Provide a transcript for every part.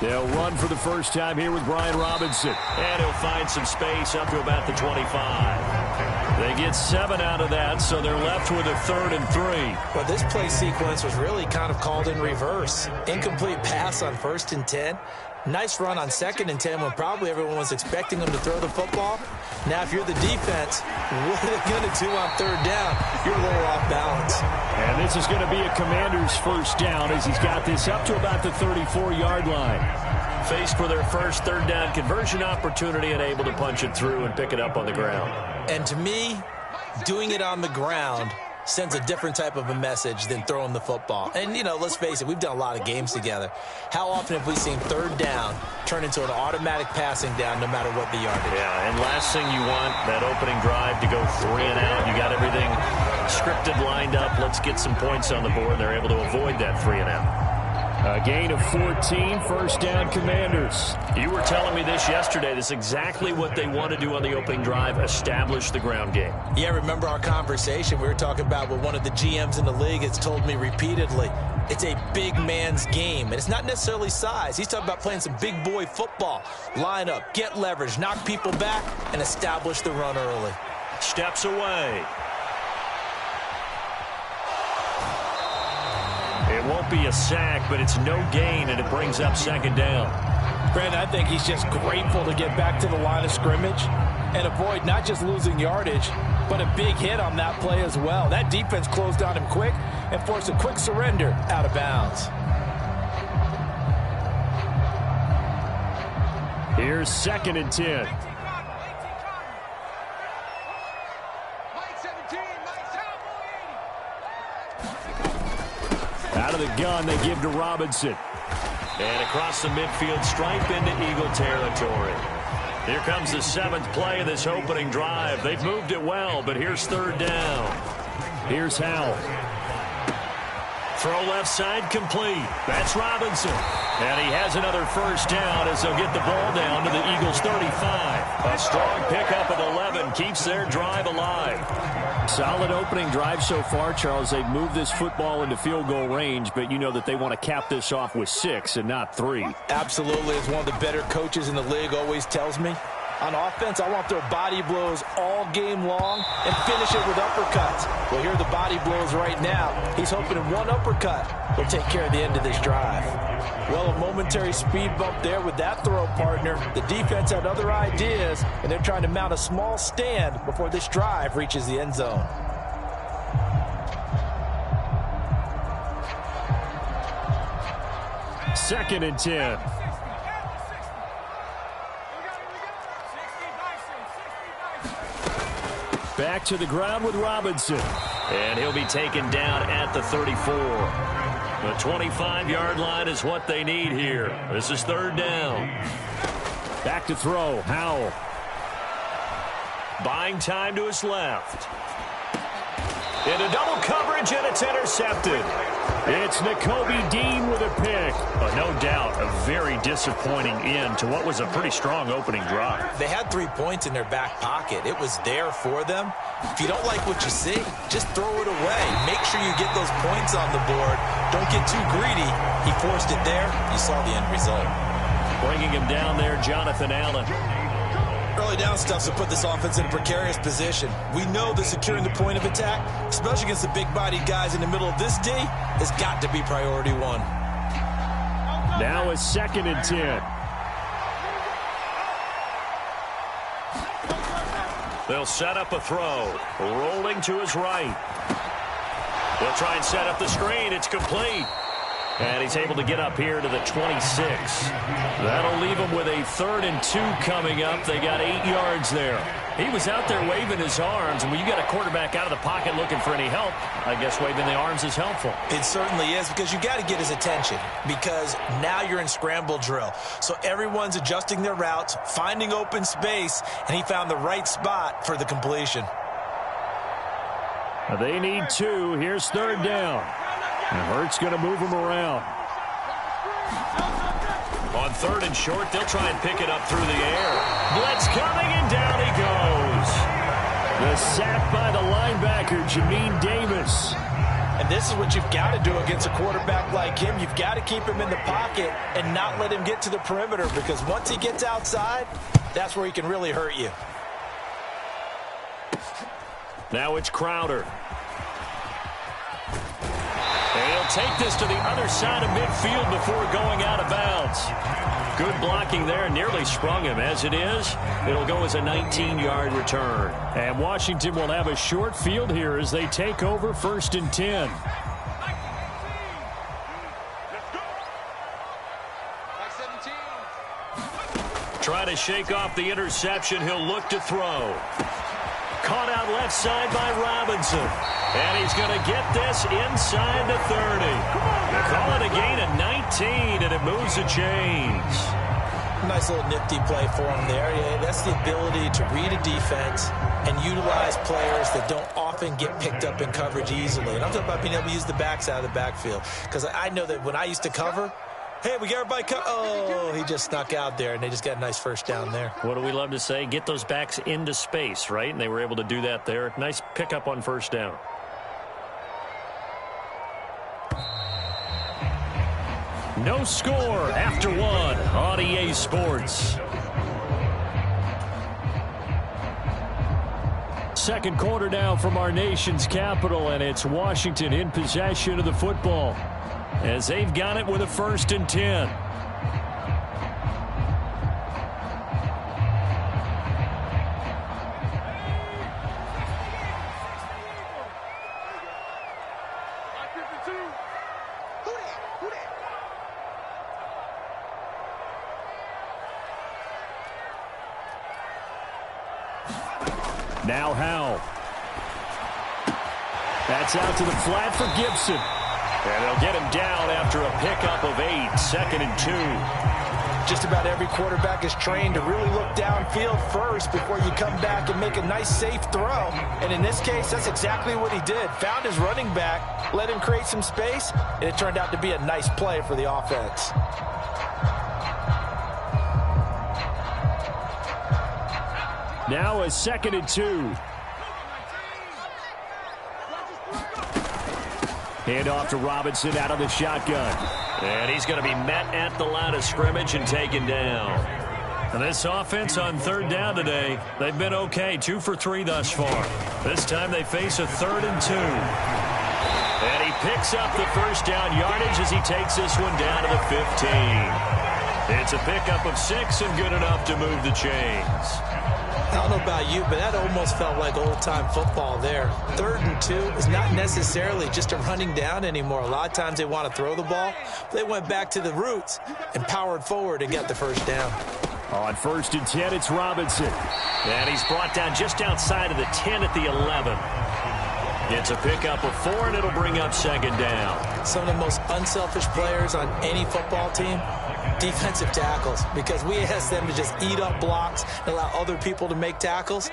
They'll run for the first time here with Brian Robinson. And he'll find some space up to about the 25. They get 7 out of that, so they're left with a 3rd and 3. Well, this play sequence was really kind of called in reverse. Incomplete pass on 1st and 10. Nice run on 2nd and 10 when probably everyone was expecting them to throw the football. Now, if you're the defense, what are they going to do on 3rd down? You're a little off balance. And this is going to be a Commander's first down as he's got this up to about the 34-yard line. Faced for their first 3rd down conversion opportunity and able to punch it through and pick it up on the ground. And to me, doing it on the ground sends a different type of a message than throwing the football. And, you know, let's face it, we've done a lot of games together. How often have we seen 3rd down turn into an automatic passing down no matter what the yardage? Yeah, and last thing you want, that opening drive to go 3 and out. You got everything scripted, lined up. Let's get some points on the board. They're able to avoid that 3 and out. A gain of 14, first down Commanders. You were telling me this yesterday. This is exactly what they want to do on the opening drive, establish the ground game. Yeah, remember our conversation? We were talking about what one of the GMs in the league has told me repeatedly. It's a big man's game, and it's not necessarily size. He's talking about playing some big boy football. Line up, get leverage, knock people back, and establish the run early. Steps away. It won't be a sack, but it's no gain, and it brings up 2nd down. Brandon, I think he's just grateful to get back to the line of scrimmage and avoid not just losing yardage, but a big hit on that play as well. That defense closed on him quick and forced a quick surrender out of bounds. Here's 2nd and 10. Out of the gun, they give to Robinson. And across the midfield stripe into Eagle territory. Here comes the 7th play of this opening drive. They've moved it well, but here's 3rd down. Here's Howell. Throw left side complete. That's Robinson. And he has another first down as they'll get the ball down to the Eagles' 35. A strong pickup of 11 keeps their drive alive. Solid opening drive so far, Charles. They've moved this football into field goal range, but you know that they want to cap this off with 6 and not 3. Absolutely. As one of the better coaches in the league always tells me, on offense, I want their body blows all game long and finish it with uppercuts. Well, here are the body blows right now. He's hoping in one uppercut will take care of the end of this drive. Well, a momentary speed bump there with that throw partner. The defense had other ideas, and they're trying to mount a small stand before this drive reaches the end zone. Second and 10. Back to the ground with Robinson. And he'll be taken down at the 34. The 25-yard line is what they need here. This is 3rd down. Back to throw. Howell. Buying time to his left. Into double coverage, and it's intercepted. It's Nakobe Dean with a pick. But no doubt, a very disappointing end to what was a pretty strong opening drive. They had 3 points in their back pocket. It was there for them. If you don't like what you see, just throw it away. Make sure you get those points on the board. Don't get too greedy. He forced it there. You saw the end result. Bringing him down there, Jonathan Allen. Early down stuff to put this offense in a precarious position. We know that securing the point of attack, especially against the big-bodied guys in the middle of this D, has got to be priority 1. Now it's 2nd and 10. They'll set up a throw. Rolling to his right. They'll try and set up the screen. It's complete. And he's able to get up here to the 26. That'll leave him with a 3rd and 2 coming up. They got 8 yards there. He was out there waving his arms, and when you got a quarterback out of the pocket looking for any help, I guess waving the arms is helpful. It certainly is, because you got to get his attention, because now you're in scramble drill. So everyone's adjusting their routes, finding open space, and he found the right spot for the completion. They need 2. Here's 3rd down. And Hurts going to move him around. On 3rd and short, they'll try and pick it up through the air. Blitz coming, and down he goes. The sack by the linebacker, Jamin Davis. And this is what you've got to do against a quarterback like him. You've got to keep him in the pocket and not let him get to the perimeter, because once he gets outside, that's where he can really hurt you. Now it's Crowder. And he'll take this to the other side of midfield before going out of bounds. Good blocking there, nearly sprung him. As it is, it'll go as a 19-yard return. And Washington will have a short field here as they take over 1st and 10. Try to shake off the interception. He'll look to throw. Caught out left side by Robinson. And he's going to get this inside the 30. They call it a gain of 19, and it moves the chains. Nice little nifty play for him there. Yeah, that's the ability to read a defense and utilize players that don't often get picked up in coverage easily. And I'm talking about being able to use the backs out of the backfield. Because I know that when I used to cover, hey, we got everybody covered. Oh, he just snuck out there, and they just got a nice first down there. What do we love to say? Get those backs into space, right? And they were able to do that there. Nice pickup on first down. No score after one on EA Sports. Second quarter now from our nation's capital, and it's Washington in possession of the football as they've got it with a 1st and 10. Now Howell. That's out to the flat for Gibson. And they'll get him down after a pickup of 8, 2nd and 2. Just about every quarterback is trained to really look downfield first before you come back and make a nice, safe throw. And in this case, that's exactly what he did. Found his running back, let him create some space, and it turned out to be a nice play for the offense. Now a 2nd and 2. Hand off to Robinson out of the shotgun. And he's going to be met at the line of scrimmage and taken down. And this offense on 3rd down today, they've been okay. 2 for 3 thus far. This time they face a 3rd and 2. And he picks up the first down yardage as he takes this one down to the 15. It's a pickup of 6 and good enough to move the chains. I don't know about you, but that almost felt like old-time football there. 3rd and 2 is not necessarily just a running down anymore. A lot of times they want to throw the ball. They went back to the roots and powered forward and got the first down. On 1st and 10, it's Robinson. And he's brought down just outside of the 10 at the 11. It's a pickup of 4, and it'll bring up 2nd down. Some of the most unselfish players on any football team, defensive tackles, because we ask them to just eat up blocks and allow other people to make tackles.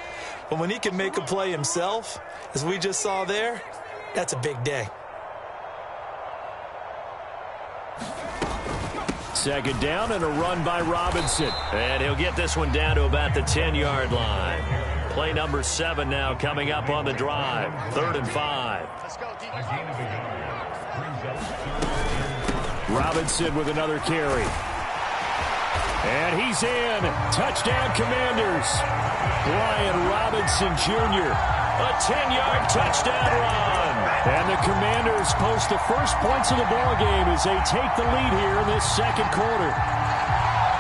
But when he can make a play himself, as we just saw there, that's a big day. 2nd down and a run by Robinson. And he'll get this one down to about the 10-yard line. Play number 7 now coming up on the drive. 3rd and 5. Robinson with another carry. And he's in. Touchdown, Commanders. Brian Robinson Jr. A 10-yard touchdown run. And the Commanders post the first points of the ballgame as they take the lead here in this 2nd quarter.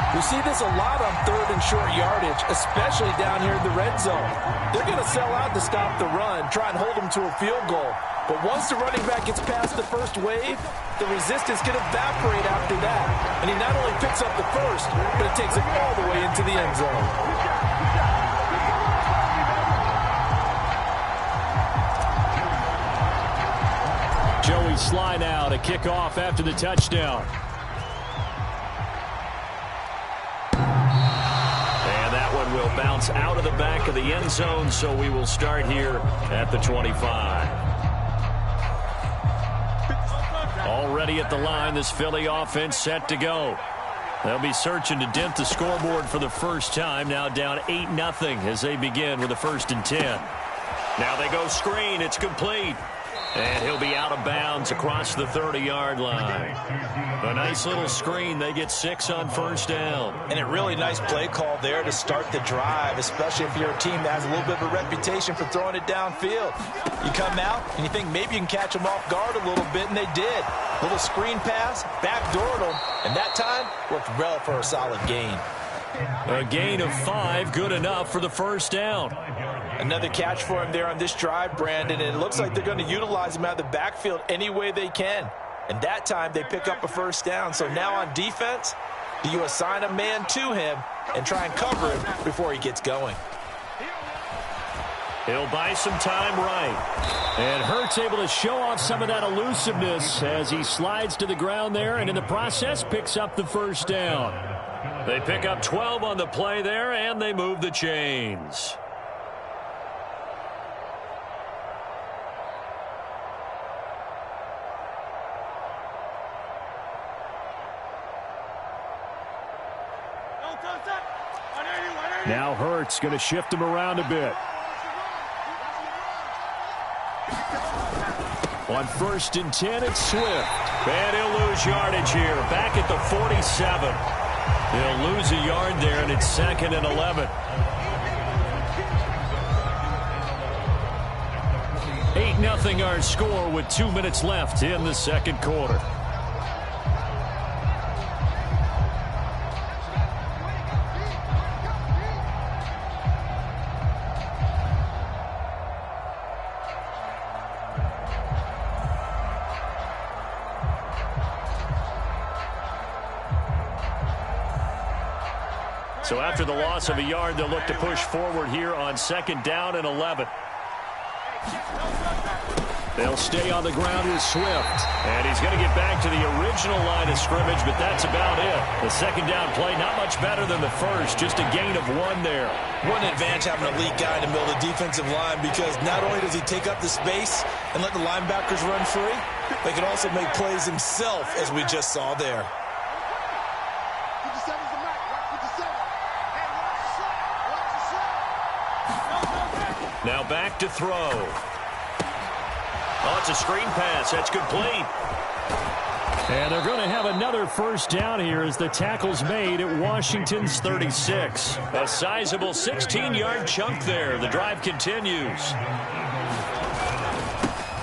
We see this a lot on 3rd and short yardage, especially down here in the red zone. They're going to sell out to stop the run, try and hold them to a field goal. But once the running back gets past the first wave, the resistance can evaporate after that. And he not only picks up the first, but it takes it all the way into the end zone. Joey Sly now to kick off after the touchdown. And that one will bounce out of the back of the end zone, so we will start here at the 25. Already at the line, this Philly offense set to go. They'll be searching to dent the scoreboard for the first time. Now down 8-0 as they begin with a 1st and 10. Now they go screen. It's complete. And he'll be out of bounds across the 30-yard line. A nice little screen. They get 6 on first down. And a really nice play call there to start the drive, especially if you're a team that has a little bit of a reputation for throwing it downfield. You come out and you think maybe you can catch them off guard a little bit, and they did. Little screen pass, backdoored them, and that time worked well for a solid gain. A gain of 5, good enough for the first down. Another catch for him there on this drive, Brandon, and it looks like they're going to utilize him out of the backfield any way they can. And that time they pick up a first down. So now on defense, do you assign a man to him and try and cover him before he gets going? He'll buy some time right. And Hurts able to show off some of that elusiveness as he slides to the ground there, and in the process picks up the first down. They pick up 12 on the play there, and they move the chains. Now Hurts going to shift him around a bit. On 1st and 10, it's Swift. And he'll lose yardage here. Back at the 47. He'll lose a yard there, and it's 2nd and 11. 8-0 our score with 2 minutes left in the second quarter. So after the loss of a yard, they'll look to push forward here on 2nd down and 11. They'll stay on the ground with Swift. And he's going to get back to the original line of scrimmage, but that's about it. The 2nd down play, not much better than the first, just a gain of 1 there. What an advantage having an elite guy in the middle of the defensive line, because not only does he take up the space and let the linebackers run free, but he can also make plays himself, as we just saw there. Now back to throw. Oh, it's a screen pass. That's complete. And they're going to have another first down here as the tackle's made at Washington's 36. A sizable 16-yard chunk there. The drive continues.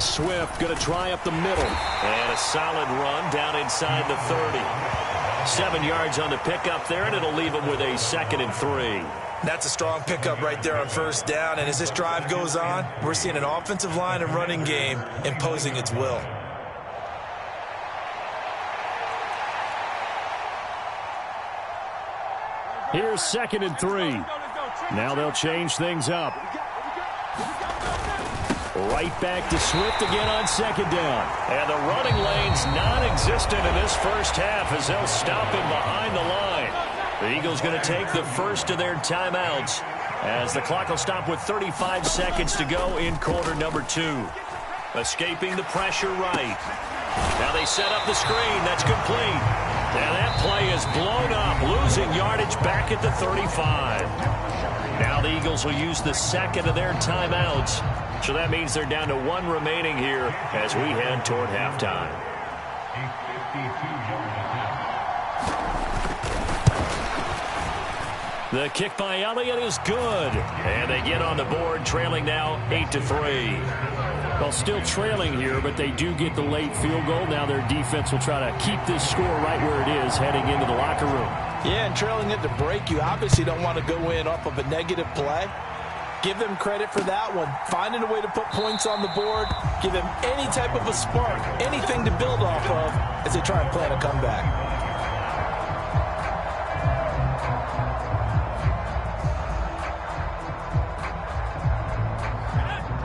Swift going to try up the middle. And a solid run down inside the 30. 7 yards on the pickup there, and it'll leave them with a 2nd and 3. That's a strong pickup right there on first down. And as this drive goes on, we're seeing an offensive line and running game imposing its will. Here's 2nd and 3. Now they'll change things up. Right back to Swift again on 2nd down. And the running lane's non-existent in this first half as they'll stop him behind the line. The Eagles going to take the first of their timeouts as the clock will stop with 35 seconds to go in quarter number 2. Escaping the pressure right. Now they set up the screen. That's complete. Now that play is blown up, losing yardage back at the 35. Now the Eagles will use the 2nd of their timeouts. So that means they're down to 1 remaining here as we head toward halftime. The kick by Elliott is good. And they get on the board, trailing now 8-3. Well, still trailing here, but they do get the late field goal. Now their defense will try to keep this score right where it is heading into the locker room. Yeah, and trailing it to break, you obviously don't want to go in off of a negative play. Give them credit for that one. Finding a way to put points on the board, give them any type of a spark, anything to build off of as they try and plan a comeback.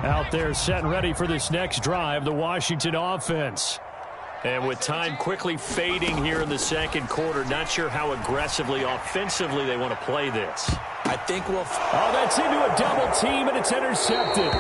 Out there set and ready for this next drive, the Washington offense. And with time quickly fading here in the second quarter, not sure how aggressively, offensively they want to play this. I think we'll... Oh, that's into a double team, and it's intercepted.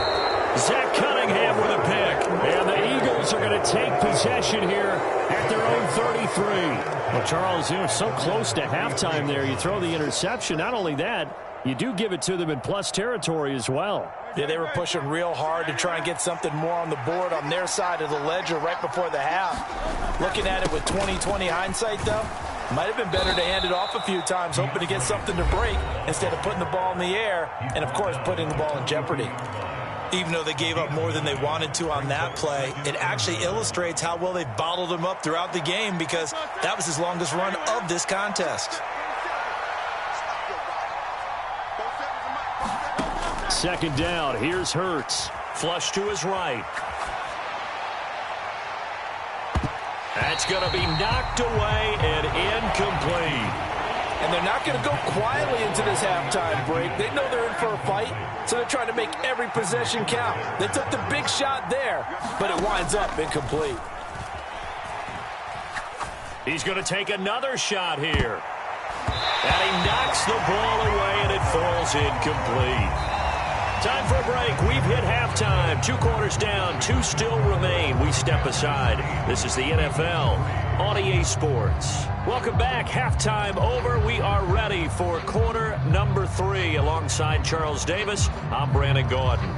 Zach Cunningham with a pick. And the Eagles are going to take possession here at their own 33. Well, Charles, so close to halftime there. You throw the interception. Not only that, you do give it to them in plus territory as well. Yeah, they were pushing real hard to try and get something more on the board on their side of the ledger right before the half. Looking at it with 20/20 hindsight, though, might have been better to hand it off a few times, hoping to get something to break instead of putting the ball in the air and, of course, putting the ball in jeopardy. Even though they gave up more than they wanted to on that play, it actually illustrates how well they bottled him up throughout the game, because that was his longest run of this contest. Second down. Here's Hurts. Flush to his right. That's going to be knocked away and incomplete. And they're not going to go quietly into this halftime break. They know they're in for a fight, so they're trying to make every possession count. They took the big shot there, but it winds up incomplete. He's going to take another shot here. And he knocks the ball away, and it falls incomplete. Time for a break. We've hit halftime. 2 quarters down. 2 still remain. We step aside. This is the NFL on EA Sports. Welcome back. Halftime over. We are ready for quarter number 3. Alongside Charles Davis, I'm Brandon Gordon.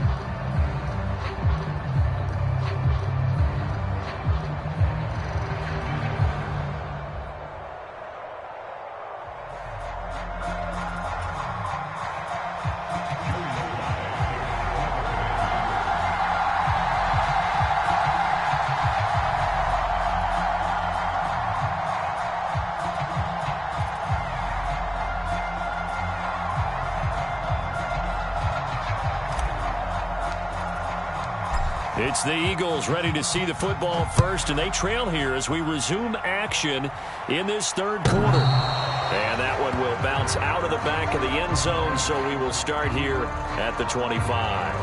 It's the Eagles ready to see the football first, and they trail here as we resume action in this third quarter. And that one will bounce out of the back of the end zone, so we will start here at the 25.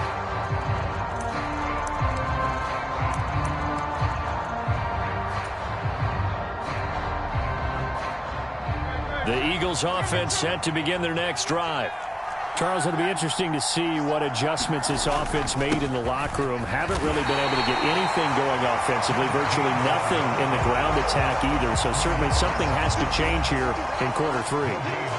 The Eagles offense set to begin their next drive. Charles, it'll be interesting to see what adjustments this offense made in the locker room. Haven't really been able to get anything going offensively, virtually nothing in the ground attack either. So certainly something has to change here in quarter 3.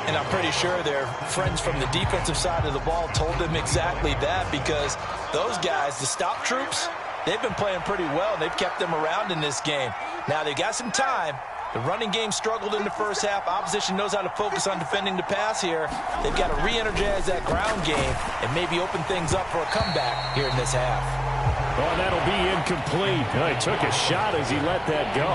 And I'm pretty sure their friends from the defensive side of the ball told them exactly that, because those guys, the stop troops, they've been playing pretty well. They've kept them around in this game. Now they've got some time. The running game struggled in the first half. Opposition knows how to focus on defending the pass here. They've got to re-energize that ground game and maybe open things up for a comeback here in this half. Oh, and that'll be incomplete. Oh, he took a shot as he let that go.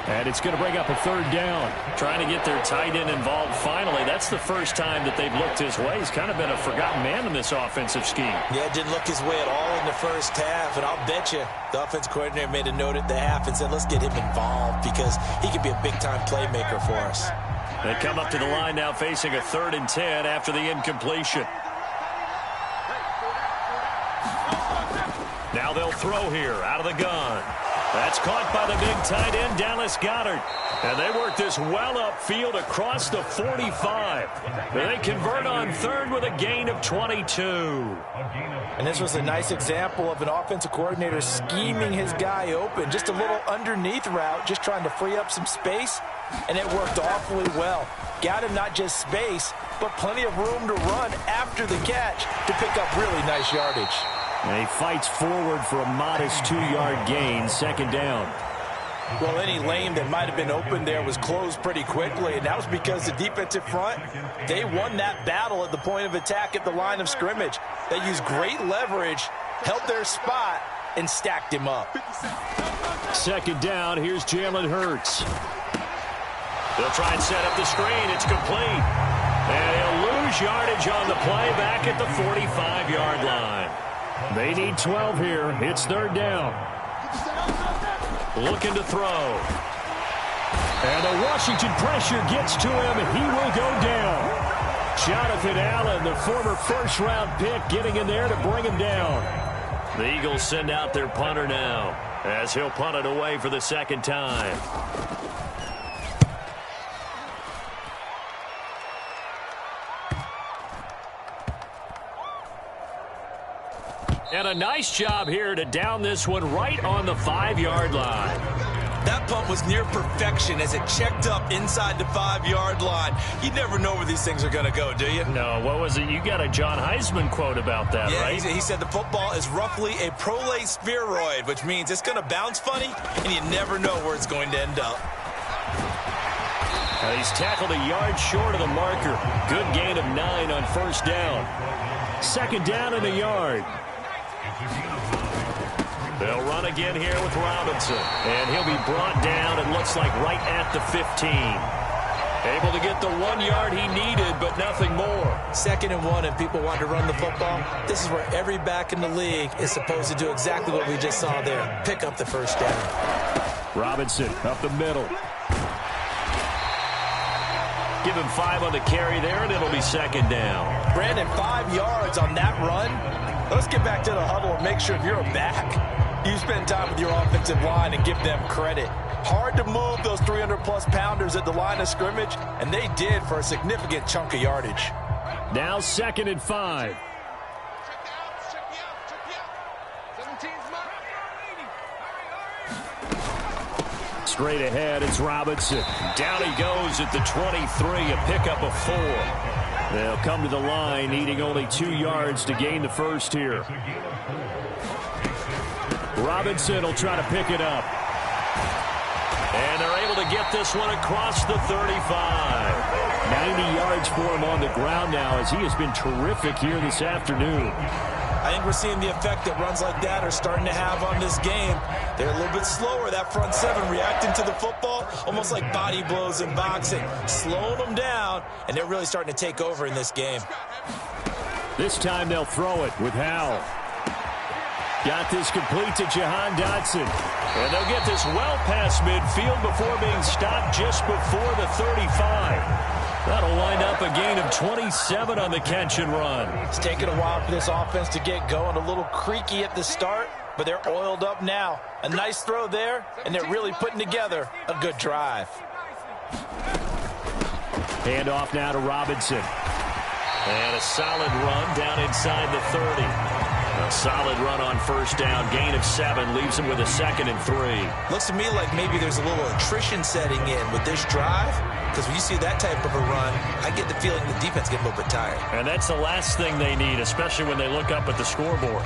And it's going to bring up a third down. Trying to get their tight end involved finally. That's the first time that they've looked his way. He's kind of been a forgotten man in this offensive scheme. Yeah, it didn't look his way at all in the first half. And I'll bet you the offense coordinator made a note at the half and said, let's get him involved, because he could be a big-time playmaker for us. They come up to the line now facing a 3rd and 10 after the incompletion. Now they'll throw here out of the gun. That's caught by the big tight end, Dallas Goedert. And they work this well upfield across the 45. They convert on 3rd with a gain of 22. And this was a nice example of an offensive coordinator scheming his guy open. Just a little underneath route, just trying to free up some space. And it worked awfully well. Got him not just space, but plenty of room to run after the catch to pick up really nice yardage. And he fights forward for a modest 2-yard gain, 2nd down. Well, any lane that might have been open there was closed pretty quickly, and that was because the defensive front, they won that battle at the point of attack at the line of scrimmage. They used great leverage, held their spot, and stacked him up. 2nd down, here's Jalen Hurts. They'll try and set up the screen. It's complete. And he'll lose yardage on the play back at the 45-yard line. They need 12 here. It's 3rd down. Looking to throw. And the Washington pressure gets to him, and he will go down. Jonathan Allen, the former first-round pick, getting in there to bring him down. The Eagles send out their punter now, as he'll punt it away for the 2nd time. And a nice job here to down this one right on the 5-yard line. That punt was near perfection as it checked up inside the 5-yard line. You never know where these things are going to go, do you? No, what was it? You got a John Heisman quote about that, right? He said the football is roughly a prolate spheroid, which means it's going to bounce funny, and you never know where it's going to end up. He's tackled a yard short of the marker. Good gain of 9 on first down. Second down and a yard. They'll run again here with Robinson. And he'll be brought down, it looks like, right at the 15. Able to get the 1 yard he needed, but nothing more. 2nd and 1, and people want to run the football. This is where every back in the league is supposed to do exactly what we just saw there. Pick up the first down. Robinson up the middle. Give him 5 on the carry there, and it'll be second down. Brandon, 5 yards on that run. Let's get back to the huddle and make sure if you're a back, you spend time with your offensive line and give them credit. Hard to move those 300-plus pounders at the line of scrimmage, and they did for a significant chunk of yardage. Now 2nd and 5. Straight ahead, it's Robinson. Down he goes at the 23, a pickup of 4. They'll come to the line, needing only 2 yards to gain the first here. Robinson will try to pick it up. And they're able to get this one across the 35. 90 yards for him on the ground now, as he has been terrific here this afternoon. I think we're seeing the effect that runs like that are starting to have on this game. They're a little bit slower, that front 7, reacting to the football, almost like body blows in boxing, slowing them down, and they're really starting to take over in this game. This time they'll throw it with Howell. Got this complete to Jahan Dotson. And they'll get this well past midfield before being stopped just before the 35. That'll wind up a gain of 27 on the catch and run. It's taken a while for this offense to get going. A little creaky at the start, but they're oiled up now. A nice throw there, and they're really putting together a good drive. Hand off now to Robinson. And a solid run down inside the 30. A solid run on first down. Gain of 7 leaves him with a 2nd and 3. Looks to me like maybe there's a little attrition setting in with this drive. Because when you see that type of a run, I get the feeling the defense gets a little bit tired. And that's the last thing they need, especially when they look up at the scoreboard.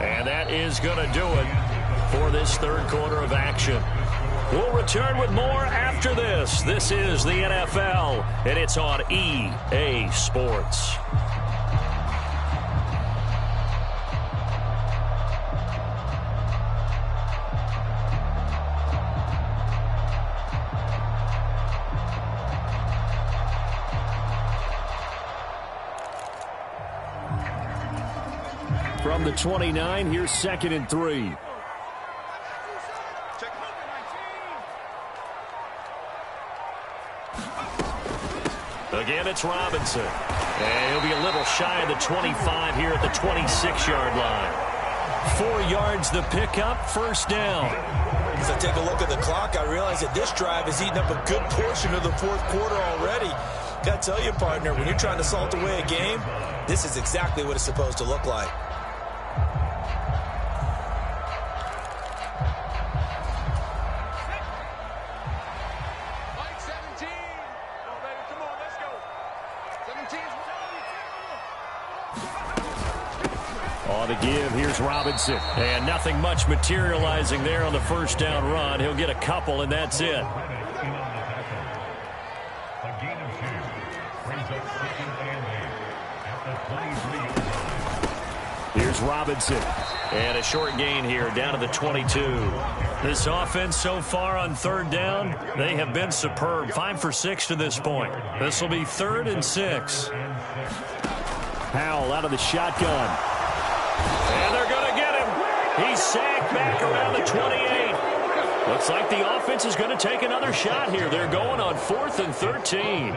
And that is going to do it for this third quarter of action. We'll return with more after this. This is the NFL, and it's on EA Sports. From the 29, here's 2nd and 3. Again, it's Robinson. And he'll be a little shy of the 25 here at the 26-yard line. 4 yards the pickup, first down. As I take a look at the clock, I realize that this drive has eaten up a good portion of the fourth quarter already. Got to tell you, partner, when you're trying to salt away a game, this is exactly what it's supposed to look like. On the give, here's Robinson. And nothing much materializing there on the first down run. He'll get a couple, and that's it. Here's Robinson. And a short gain here down to the 22. This offense so far on third down, they have been superb. 5 for 6 to this point. This will be 3rd and 6. Howell out of the shotgun. And they're going to get him. He's sacked back around the 28. Looks like the offense is going to take another shot here. They're going on 4th and 13.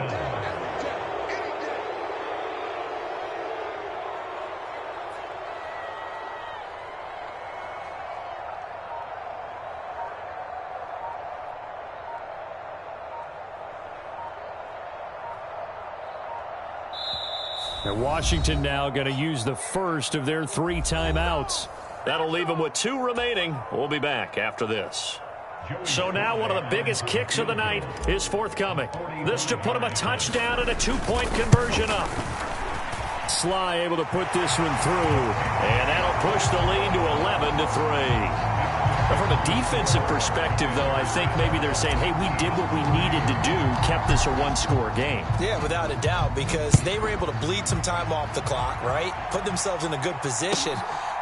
And Washington now going to use the first of their 3 timeouts. That'll leave them with 2 remaining. We'll be back after this. So now one of the biggest kicks of the night is forthcoming. This to put him a touchdown and a 2-point conversion up. Sly able to put this one through. And that'll push the lead to 11-3. From a defensive perspective, though, I think maybe they're saying, hey, we did what we needed to do, kept this a 1-score game. Yeah, without a doubt, because they were able to bleed some time off the clock, right? Put themselves in a good position,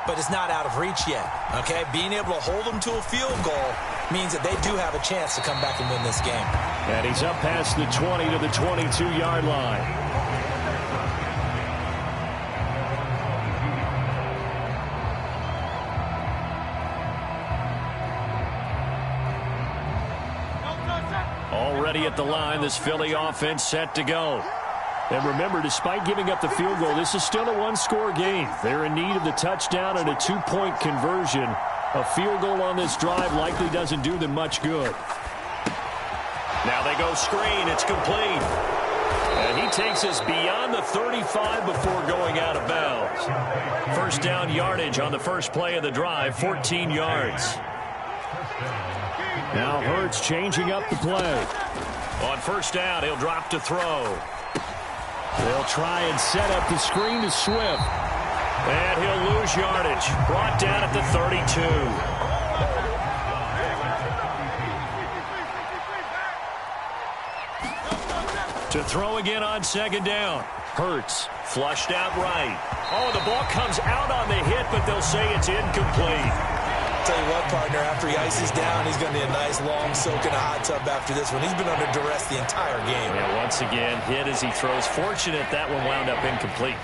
but it's not out of reach yet, okay? Being able to hold them to a field goal means that they do have a chance to come back and win this game. And he's up past the 20 to the 22-yard line. Already at the line, this Philly offense set to go. And remember, despite giving up the field goal, this is still a 1-score game. They're in need of the touchdown and a 2-point conversion. A field goal on this drive likely doesn't do them much good. Now they go screen. It's complete. And he takes us beyond the 35 before going out of bounds. First down yardage on the first play of the drive, 14 yards. Now Hurts changing up the play. On first down, he'll drop to throw. They'll try and set up the screen to Swift. And he'll lose yardage. Brought down at the 32. To throw again on second down. Hurts. Flushed out right. Oh, the ball comes out on the hit, but they'll say it's incomplete. Tell you what, partner, after he ices down, he's going to need a nice long soak in a hot tub after this one. He's been under duress the entire game. Yeah, once again, hit as he throws. Fortunate that one wound up incomplete.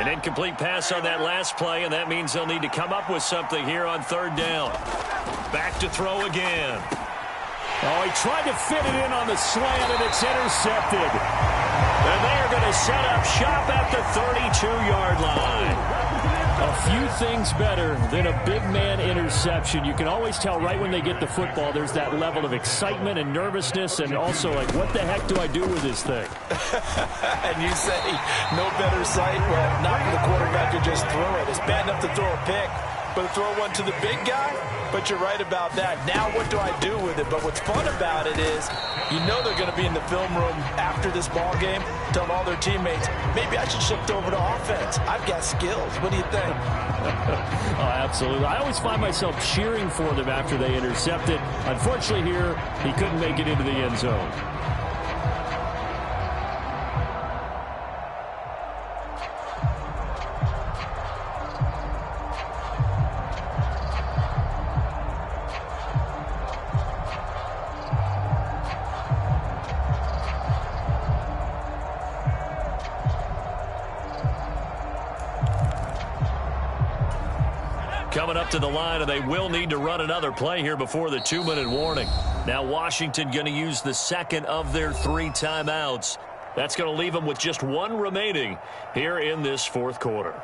Incomplete pass on that last play, and that means they'll need to come up with something here on third down. Back to throw again. Oh, he tried to fit it in on the slant, and it's intercepted. And they are going to set up shop at the 32-yard line. A few things better than a big man interception. You can always tell right when they get the football, there's that level of excitement and nervousness, and also like, what the heck do I do with this thing? And you say, no better sight? Well, not for the quarterback to just throw it. It's bad enough to throw a pick, but to throw one to the big guy? But you're right about that. Now what do I do with it? But what's fun about it is, you know they're going to be in the film room after this ball game, telling all their teammates, maybe I should shift over to offense. I've got skills. What do you think? Oh, absolutely. I always find myself cheering for them after they intercept it. Unfortunately here, he couldn't make it into the end zone. Coming up to the line, and they will need to run another play here before the 2-minute warning. Now Washington going to use the second of their 3 timeouts. That's going to leave them with just 1 remaining here in this fourth quarter.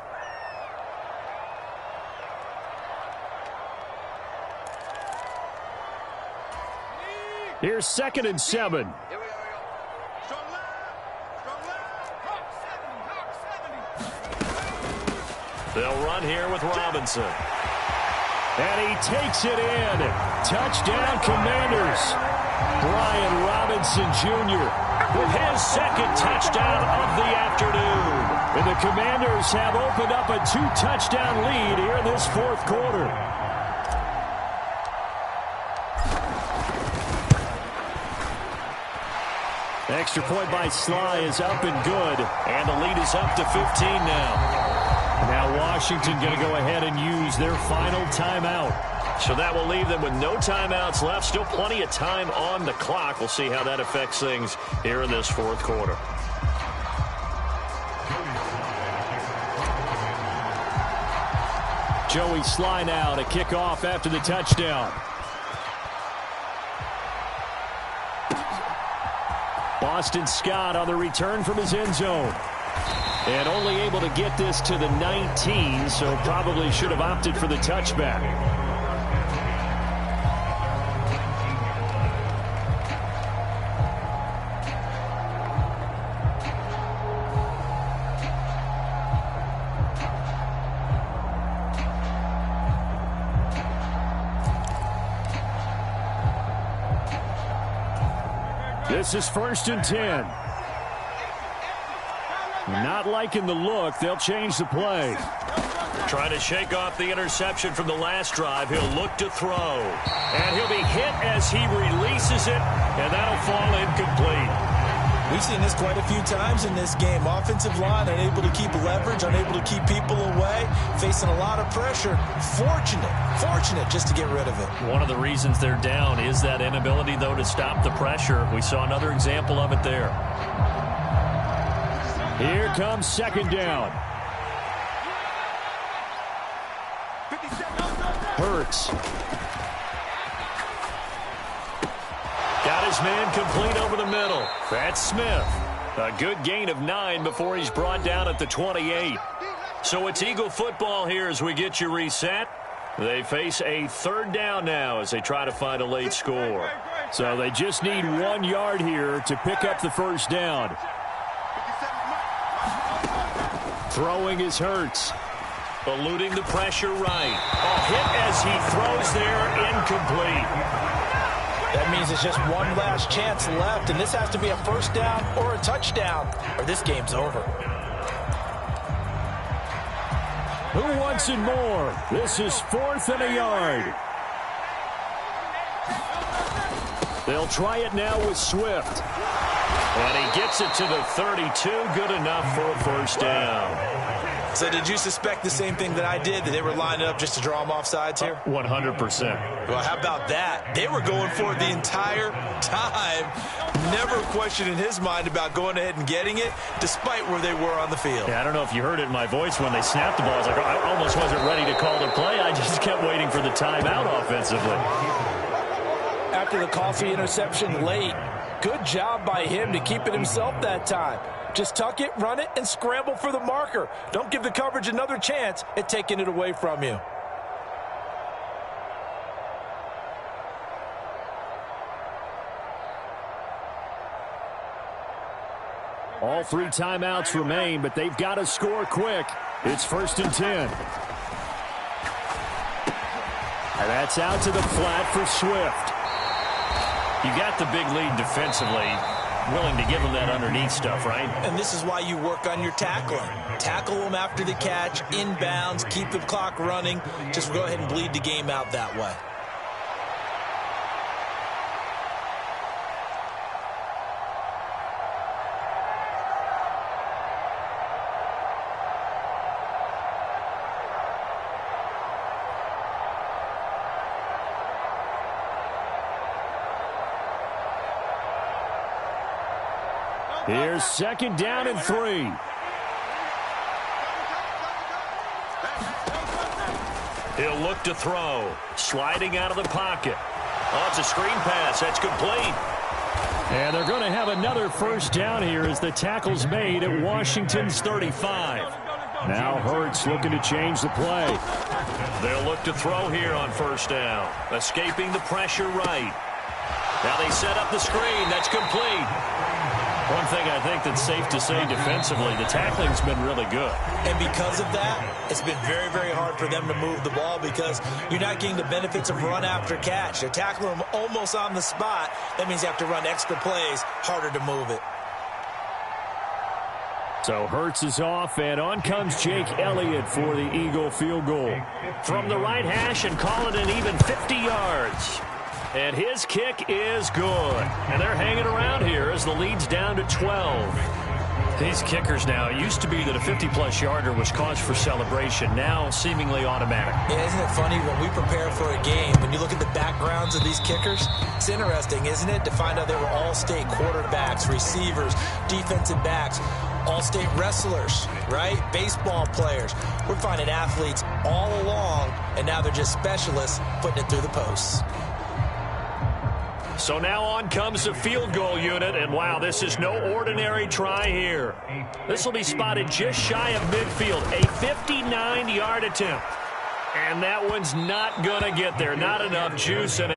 Here's 2nd and 7. They'll run here with Robinson. And he takes it in. Touchdown, Commanders. Brian Robinson Jr. with his 2nd touchdown of the afternoon. And the Commanders have opened up a 2-touchdown lead here in this fourth quarter. Extra point by Sly is up and good. And the lead is up to 15 now. Now Washington going to go ahead and use their final timeout. So that will leave them with no timeouts left. Still plenty of time on the clock. We'll see how that affects things here in this fourth quarter. Joey Sly now to kick off after the touchdown. Boston Scott on the return from his end zone. And only able to get this to the 19, so probably should have opted for the touchback. This is 1st and 10. Not liking the look. They'll change the play. Trying to shake off the interception from the last drive. He'll look to throw. And he'll be hit as he releases it, and that'll fall incomplete. We've seen this quite a few times in this game. Offensive line unable to keep leverage, unable to keep people away, facing a lot of pressure. Fortunate just to get rid of it. One of the reasons they're down is that inability, though, to stop the pressure. We saw another example of it there. Here comes 2nd down. Hurts. Got his man complete over the middle. That's Smith. A good gain of 9 before he's brought down at the 28. So it's Eagle football here as we get you reset. They face a 3rd down now as they try to find a late score. So they just need 1 yard here to pick up the 1st down. Throwing is Hurts. Eluding the pressure right. A hit as he throws there, incomplete. That means it's just one last chance left, and this has to be a 1st down or a touchdown, or this game's over. Who wants it more? This is 4th and a yard. They'll try it now with Swift. And he gets it to the 32. Good enough for a 1st down. So did you suspect the same thing that I did, that they were lining up just to draw them off sides here? 100%. Well, how about that? They were going for it the entire time. Never a question in his mind about going ahead and getting it, despite where they were on the field. Yeah, I don't know if you heard it in my voice when they snapped the ball. I was like, I almost wasn't ready to call the play. I just kept waiting for the timeout offensively. After the costly interception late, good job by him to keep it himself that time. Just tuck it, run it, and scramble for the marker. Don't give the coverage another chance at taking it away from you. All 3 timeouts remain, but they've got to score quick. It's 1st and 10. And that's out to the flat for Swift. You got the big lead defensively. Willing to give them that underneath stuff, right? And this is why you work on your tackling. Tackle them after the catch, inbounds, keep the clock running. Just go ahead and bleed the game out that way. Here's 2nd down and 3. He'll look to throw. Sliding out of the pocket. Oh, it's a screen pass. That's complete. And they're going to have another 1st down here as the tackle's made at Washington's 35. Now Hurts looking to change the play. They'll look to throw here on 1st down. Escaping the pressure right. Now they set up the screen. That's complete. One thing I think that's safe to say defensively, the tackling's been really good. And because of that, it's been very, very hard for them to move the ball because you're not getting the benefits of run after catch. They're tackling them almost on the spot. That means you have to run extra plays, harder to move it. So Hurts is off, and on comes Jake Elliott for the Eagle field goal. From the right hash and call it an even 50 yards. And his kick is good. And they're hanging around here as the lead's down to 12. These kickers now, it used to be that a 50-plus yarder was cause for celebration. Now seemingly automatic. Yeah, isn't it funny when we prepare for a game, when you look at the backgrounds of these kickers, it's interesting, isn't it, to find out they were all-state quarterbacks, receivers, defensive backs. all-state wrestlers, right? Baseball players. We're finding athletes all along, and now they're just specialists putting it through the posts. So now on comes the field goal unit, and wow, this is no ordinary try here. This will be spotted just shy of midfield, a 59-yard attempt. And that one's not going to get there, not enough juice in it.